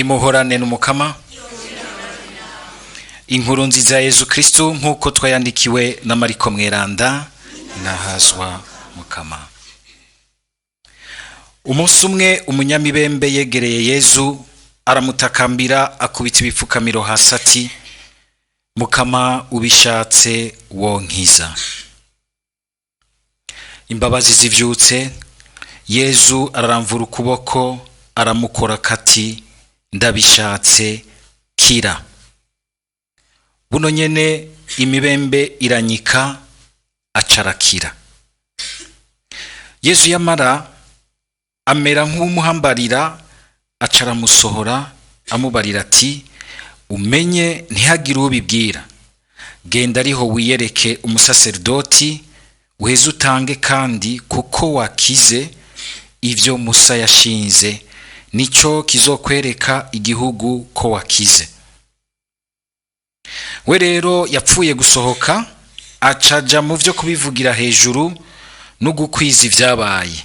nimuhorane n'umukama. Inkuru nziza ya Yesu Kristo nkuko twayandikiwe na Mariko Mweranda nahazwa mukama. Umunsi umwe umunyamibembe yegereye Yesu aramutakambira akubita ibipfukamiro hasi ati, mukama ubishatse wonkiza. Imbabazi zivyutse, Yesu araramvura ukuboko aramukora kati, ndabishatse kira. Buno nyene imibembe iranyika acarakira. Yesu yamara amera nk'umuhambarira acaramusohora amubarira ati, umenye ntihagire ubibwira, genda ariho wiyereke umusaserdoti uheze utange kandi kuko wakize ivyo Musa yashinze, nico kizokwereka igihugu ko wakize. We rero yapfuye gusohoka acaja mu vyo kubivugira hejuru no gukwiza ivyabaye.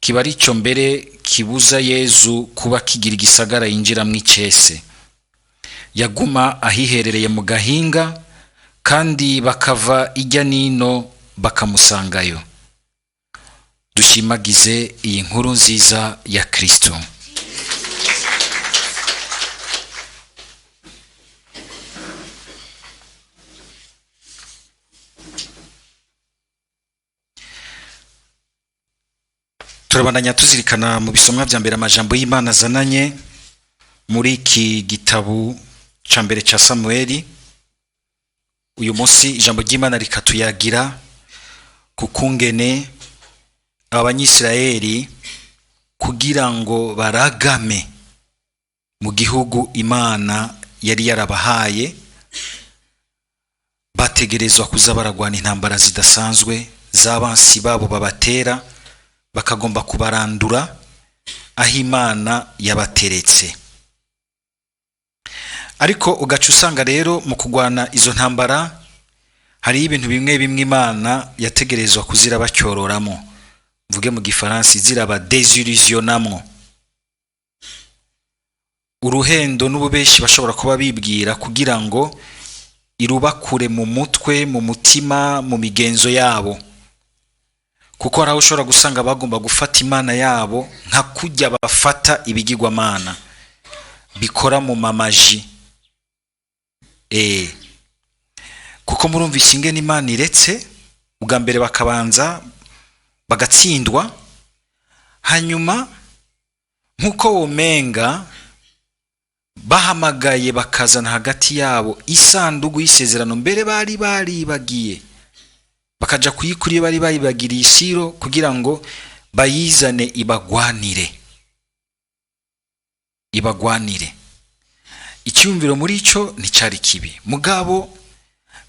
Kiba arico mbere kibuza Yesu kuba kigira igisagara yinjira mw'icese. Yaguma ahiherereye mu gahinga kandi bakava ijya nino bakamusangayo. Dushimagize iyi nkuru nziza ya Kristo. Turabandanya tuzirikana mu bisomwa vya mbere amajambo y'Imana azananye muri iki gitabu ca mbere ca Samueli. Uyu munsi ijambo ry'Imana rikatuyagira kukungene abanyisirayeli kugira ngo baragame mu gihugu Imana yari yarabahaye bategerezwa kuza baragwana intambara zidasanzwe z'abansi babo babatera, bakagomba kubarandura aho Imana yabateretse. Ariko ugaca usanga rero mu kugwana izo ntambara hari ibintu bimwe bimwe Imana yategerezwa kuzira bacyororamo, mvuge mu gifaransa ziraba desillusionamwo. Uruhendo n'ububeshi bashobora kuba bibwira kugira ngo irubakure mu mutwe, mu mutima, mu migenzo yabo. Kuko haraho ushobora gusanga bagomba gufata Imana yabo nka kujya bafata ibigirwamana bikora mu mamaji. Kuko murumvisha ingene Imana iretse ubwa mbere bakabanza bagatsindwa, hanyuma nkuko womenga bahamagaye bakazana hagati yabo isandugu y'isezerano mbere bari bagiye bakaja kuyikuri bari bayibagiriye isiro kugira ngo bayizane ibagwanire. Icyumviro muri ico nticari kibi, mugabo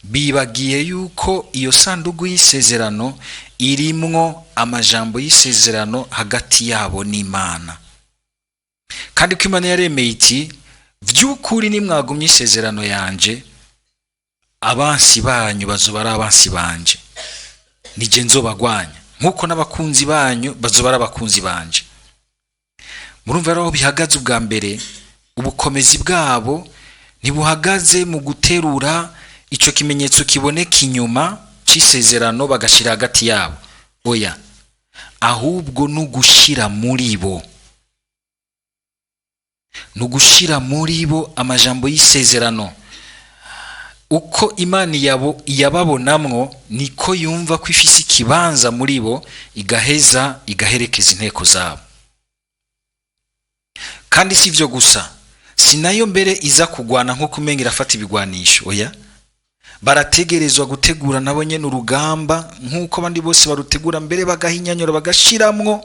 bibagiye yuko iyo sandugu y'isezerano irimwo amajambo y'isezerano hagati yabo n'Imana, kandi ko Imana yaremeye iti, vy'ukuri nimwagumye isezerano yanje abansi banyu bazoba ari abansi banje, nije nzobagwanya nkuko n'abakunzi banyu bazoba ari abakunzi banje. Murumva rero bihagaze ubwa mbere, ubukomezi bwabo ntibuhagaze mu guterura ico kimenyetso kiboneka inyuma c'isezerano bagashira hagati yabo, oya, ahubwo nugushira muri bo, nugushira muri bo amajambo y'isezerano. Uko Imana yabo yababonamwo niko yumva ko ifise ikibanza muri bo, igaheza igaherekeza inteko zabo. Kandi si vyo gusa, sinayo mbere iza kugwana nko kumenga irafata ibigwanisho, oya, barategerezwa gutegura nabo nyene urugamba nkuko abandi bose barutegura mbere bagahinyanyura bagashiramwo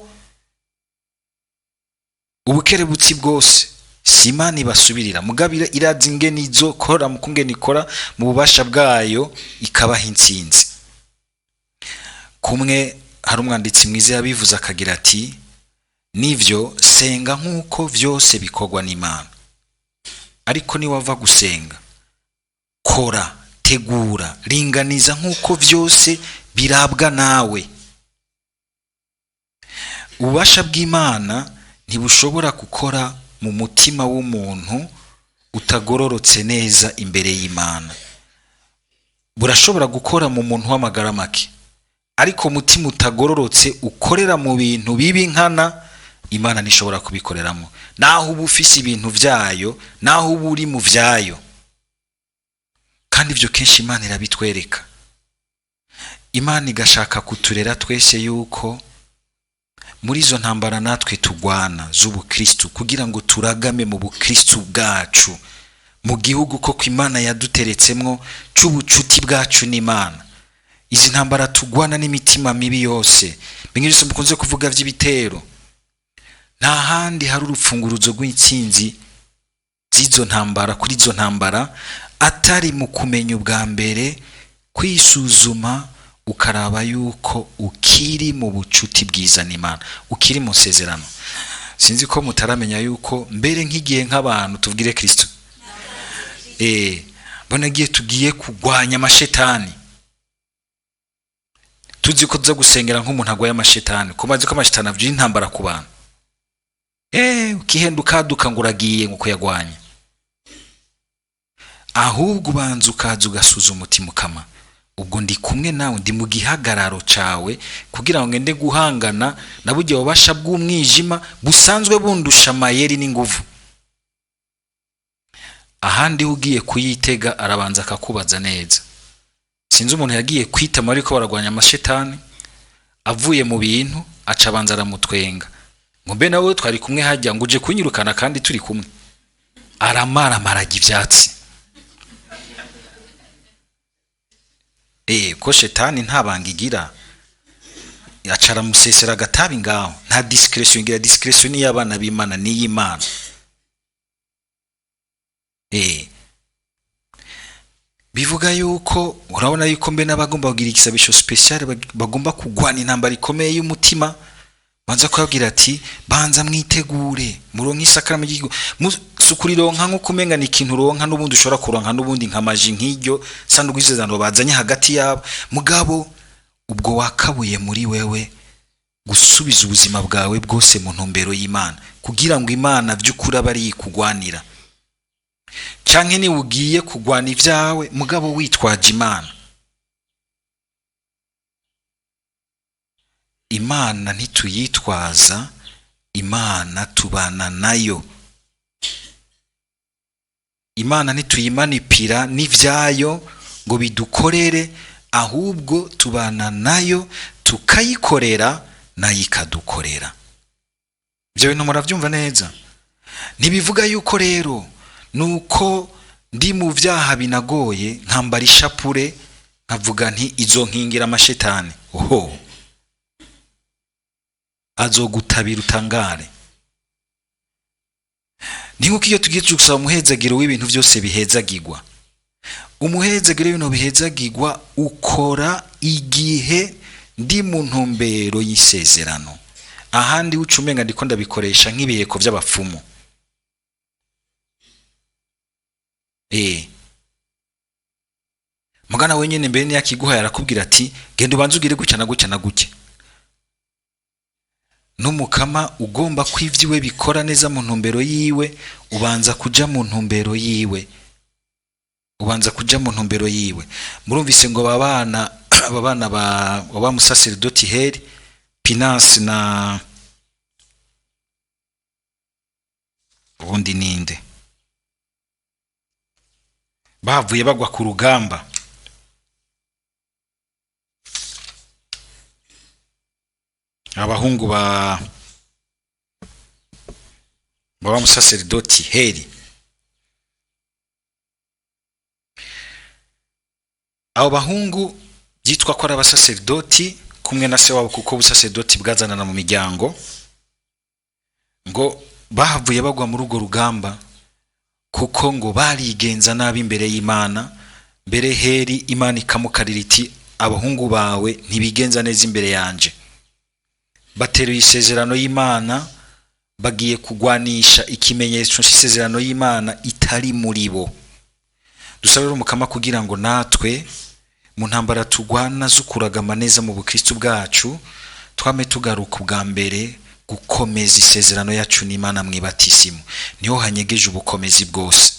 ubukerebutsi bwose. Si Imana ibasubirira, mugabira irazi ingene izokora mu kungene ikora mu bubasha bwayo ikabaha intsinzi. Kumwe hari umwanditsi mwiza yabivuze akagira ati, nivyo senga nkuko vyose bikorwa n'Imana, ariko niwava gusenga kora, tegura, ringaniza nkuko vyose birabwa nawe. Ububasha bw'Imana ntibushobora gukora mu mutima w'umuntu utagororotse neza imbere y'Imana. Burashobora gukora mu muntu w'amagara make, ariko umutima utagororotse ukorera mu bintu bibi nkana, Imana nishobora kubikoreramo, naho uba ufise ibintu vyayo, naho uba uri mu vyayo. Kandi ivyo kenshi Imana irabitwereka. Imana igashaka kuturera twese yuko muri izo ntambara natwe tugwana z'ubukristu, kugira ngo turagame mu bukristu bwacu, mu gihugu koko Imana yaduteretsemwo c'ubucuti bwacu n'Imana. Izi ntambara tugwana n'imitima mibi yose, bimwe byose mukunze kuvuga vy'ibitero, nta handi hari urufunguruzo rw'intsinzi z'izo ntambara, kuri izo ntambara, atari mu kumenya ubwa mbere, kwisuzuma ukaraba yuko ukiri mu bucuti bwiza n'Imana, ukiri mu sezerano. Sinzi ko mutaramenya yuko mbere nk'igihe nk'abantu tubwire Kristo, bonagiye tugiye kugwanya amashetani, tuzi ko tuza gusengera nk'umuntu agwaye amashetani, kumaze ko amashetani avyira intambara ku bantu, ukihenda ukaduka ngo uragiye ngo kuyagwanya. Ahubwo ubanza ukaza ugasuzuma umutima ukama, ubwo ndi kumwe nawe, ndi mu gihagararo cawe, kugira ngo ngende guhangana na burya ububasha bw'umwijima busanzwe bundusha amayeri n'inguvu. Ahandi ugiye kuyitega arabanza akakubaza neza. Sinzi umuntu yagiye kwitama ariko baragwanya amashetani, avuye mu bintu aca abanza aramutwenga ngo mbe nawe twari kumwe hajya ngo uje kunyirukana kandi turi kumwe. Aramaraga ivyatsi. Ko shetani ntabanga igira, acara musesera gatabi ngaho, nta discretion igira. Discretion ni y'abana b'Imana, ni y'Imana. Bivuga yuko urabona yuko mbe n'abagomba kugira igisabisho special, bagomba kugwana intambara ikomeye y'umutima, banza kubabwira ati banza mwitegure muronka isakara mu gihugu, sukurironka nko kumenga ni ikintu uronka n'ubundi ushobora kuronka n'ubundi nk'amaji nk'iryo sanduku y'isezerano bazanye hagati yabo. Mugabo ubwo wakabuye muri wewe gusubiza ubuzima bwawe bwose mu ntumbero y'Imana, kugira ngo Imana by'ukuri abari yikugwanira. Canke ni ugiye kugwana ivyawe mugabo witwaje Imana. Imana ntituyitwaza, Imana tubana nayo. Imana ntituyimanipira n'ivyayo ngo bidukorere, ahubwo tubana nayo tukayikorera nayo ikadukorera. Ivyo bintu muravyumva neza? Ntibivuga yuko rero nuko ndi mu vyaha binagoye nkambara ishapure nkavuga nti izo nkingira amashetani, azogutabira utangare. Ni nkuko iyo tugiye gusaba umuhezagiro w'ibintu byose bihezagirwa. Umuhezagiro w'ibintu bihezagirwa ukora igihe ndi mu ntumbero y'isezerano. Ahandi ucumenga ndiko ndabikoresha nk'ibiheko by'abapfumu. Mugana wenyene mbere yakiguha yarakubwira ati genda ubanze ugire gutya na gutya na gutya. Numukama ugomba kwivyiwe bikora neza mu ntumbero yiwe, ubanza kuja mu ntumbero yiwe. Murumvise ngo ababana ba musaserdoti Heli, Pinasi na ubundi ninde bavuye bagwa ku rugamba. Abahungu ba musaserdoti Heli, abo bahungu byitwa ko ari abasaserdoti kumwe na se wabo, kuko ubusaserdoti bwazanana mu miryango, ngo bahavuye bagwa muri urwo rugamba kuko ngo barigenza nabi imbere y'Imana. Mbere Heli Imana ikamukarira iti abahungu bawe ntibigenza neza imbere yanje. Bateruye isezerano y'Imana, bagiye kugwanisha ikimenyetso cy'isezerano y'Imana itari muri bo. Dusabira umukama kugira ngo natwe mu ntambara tugwana zukuragama neza mu bukristo bwacu twame tugaruka ubwa mbere gukomeza isezerano yacu n'Imana mw'ibatisimu, niho hanyegeje ubukomezi bwose.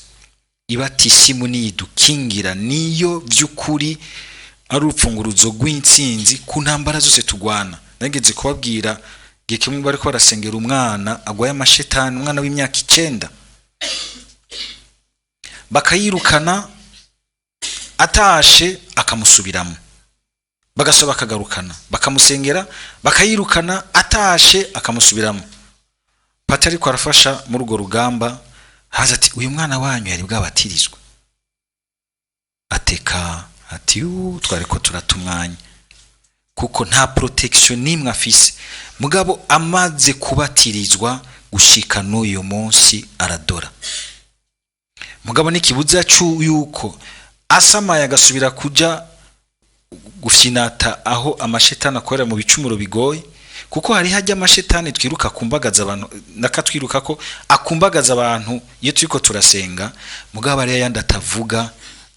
Ibatisimu niyidukingira, niyo by'ukuri ari urupfunguruzo rw'intsinzi ku ntambara zose tugwana. Nageze kubabwira gihe kimwe bariko barasengera umwana agwaye amashetani, umwana w'imyaka 9, bakayirukana, atashe akamusubiramo, bagasaba akagarukana, bakamusengera bakayirukana, atashe akamusubiramo. Patari ko arafasha muri urwo rugamba, haza ati uyu mwana wanyu yari bwabatirizwe, ateka ati twariko turatumwanya kuko nta protection nimwe afise. Mugabo amaze kubatirizwa gushika n'uyu munsi aradora. Mugabo nikibuza yuko asamaye agasubira kuja gufyinata aho amashetani akorera mu bicumuro bigoye, kuko hari hajya amashetani twiruka kumbagaza abantu, nakatwiruka ko akumbagaza abantu iyo turiko turasenga. Mugabo ari yandi atavuga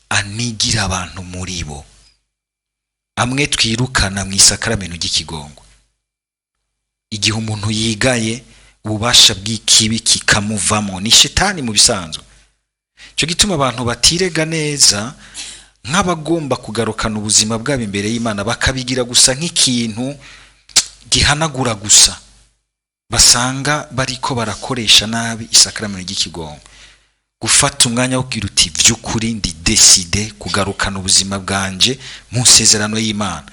anigira abantu muri bo, amwe twirukana mu isakramento ry'ikigongo. Igihe umuntu yigaye ububasha bw'ikibi kikamuvamo, ni shetani mu bisanzwe. Cyo gituma abantu batirega neza nk'abagomba kugarukana ubuzima bwabo imbere y'Imana, bakabigira gusa nk'ikintu gihanagura gusa, basanga bariko barakoresha nabi isakramento ry'ikigongo. Gufata umwanya wo kugira uti vy'ukuri ndi decide kugarukana ubuzima bwanje mu nsezerano y'Imana,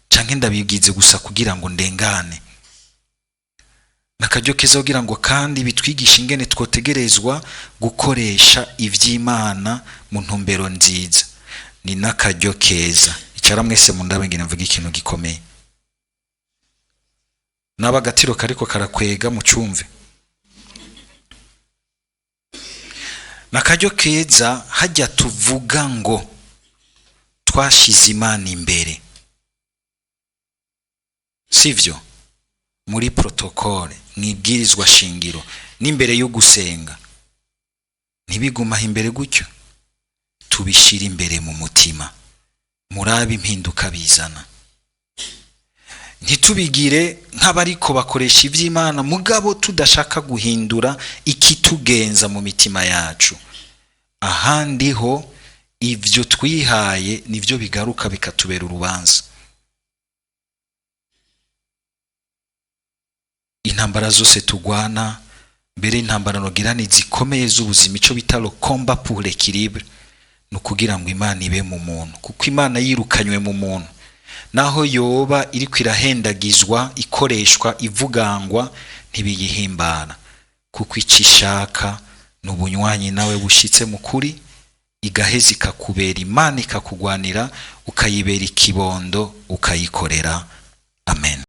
canke ndabigize gusa kugira ngo ndengane. Nakajyo keza kugira ngo kandi bitwigisha ingene twotegerezwa gukoresha ivy'Imana mu ntumbero nziza. Ni nakajyo keza icara mwese mu ndabe ngene mvuga ikintu gikomeye, n'abagatiro kariko karakwega mu cyumve. Nakajyo keza hajya tuvuga ngo twashize Imana imbere, sivyo? Muri protokole mwibwirizwa shingiro n'imbere yo gusenga, ntibigumaho imbere gutyo, tubishira imbere mu mutima, murabe impinduka bizana. Ntitubigire nk'abariko bakoresha ivy'Imana mugabo tudashaka guhindura ikitugenza mu mitima yacu. Ahandi ho ivyo twihaye nivyo bigaruka bikatubera urubanza. Intambara zose tugwana, mbere intambara nogirani zikomeye z'ubuzima, ico bitalo combat pour l'équilibre, no kugira ngo Imana ibe mu muntu, kuko Imana yirukanywe mu muntu. Naho yoba iri kwirahendagizwa, ikoreshwa, ivugangwa, ntibiyihimbana, kuko icishaka n'ubunywanyi nawe bushitse mu kuri, igaheza ikakubera Imana, ikakugwanira, ukayibera ikibondo, ukayikorera. Amen.